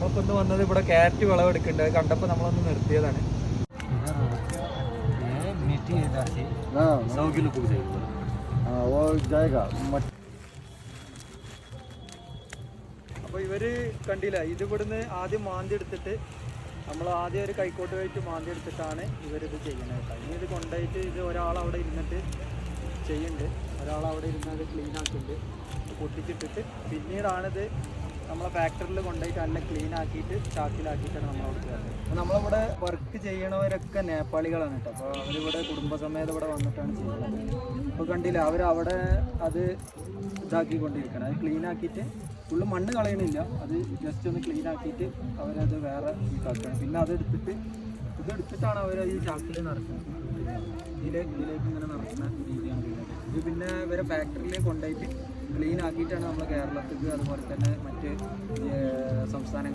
നമ്മളിപ്പോൾ ഒന്ന് വന്നത് ഇവിടെ ക്യാരറ്റ് വിളവെടുക്കുന്നുണ്ട്. അത് കണ്ടപ്പോൾ നമ്മളൊന്ന് നിർത്തിയതാണ്. അപ്പോൾ ഇവര് കണ്ടില്ല, ഇത് ഇവിടുന്ന് ആദ്യം മാന്തി എടുത്തിട്ട് നമ്മൾ ആദ്യം ഒരു കൈക്കോട്ട് വെച്ച് മാന്തി എടുത്തിട്ടാണ് ഇവരിത് ചെയ്യുന്നത്. ഇനി ഇത് കൊണ്ടുപോയിട്ട് ഇത് ഒരാളവിടെ ഇരുന്നിട്ട് ചെയ്യുന്നുണ്ട്. ഒരാളവിടെ ഇരുന്നത് ക്ലീൻ ആക്കിയിട്ട് പൊട്ടിച്ചിട്ടിട്ട് പിന്നീടാണിത് നമ്മളെ ഫാക്ടറിയിൽ കൊണ്ടുപോയിട്ട് നല്ല ക്ലീൻ ആക്കിയിട്ട് ചാക്കിലാക്കിയിട്ടാണ് നമ്മളവിടെ ചെയ്യുന്നത്. അപ്പോൾ നമ്മളിവിടെ വർക്ക് ചെയ്യണവരൊക്കെ നേപ്പാളികളാണ് കേട്ടോ. അപ്പോൾ അവരിവിടെ കുടുംബസമേതം ഇവിടെ വന്നിട്ടാണ് ചെയ്യുന്നത്. ഇപ്പോൾ കണ്ടില്ല, അവരവിടെ അത് ഇതാക്കിക്കൊണ്ടിരിക്കണം. അത് ക്ലീൻ ആക്കിയിട്ട് ഫുള്ള് മണ്ണ് കളയണില്ല, അത് ജസ്റ്റ് ഒന്ന് ക്ലീൻ ആക്കിയിട്ട് അവരത് വേറെ ഇതാക്കണം. പിന്നെ ഇതെടുത്തിട്ടാണ് അവർ ഈ ചാക്കിൽ നടക്കുന്നത്. ഇതിലേക്ക് ഇങ്ങനെ നടക്കുന്ന രീതിയാണ്. ഇത് പിന്നെ ഇവരെ ഫാക്ടറിയിൽ കൊണ്ടുപോയിട്ട് ക്ലീൻ ആക്കിയിട്ടാണ് നമ്മൾ കേരളത്തിൽ അതുപോലെ തന്നെ മറ്റ് സംസ്ഥാനങ്ങൾ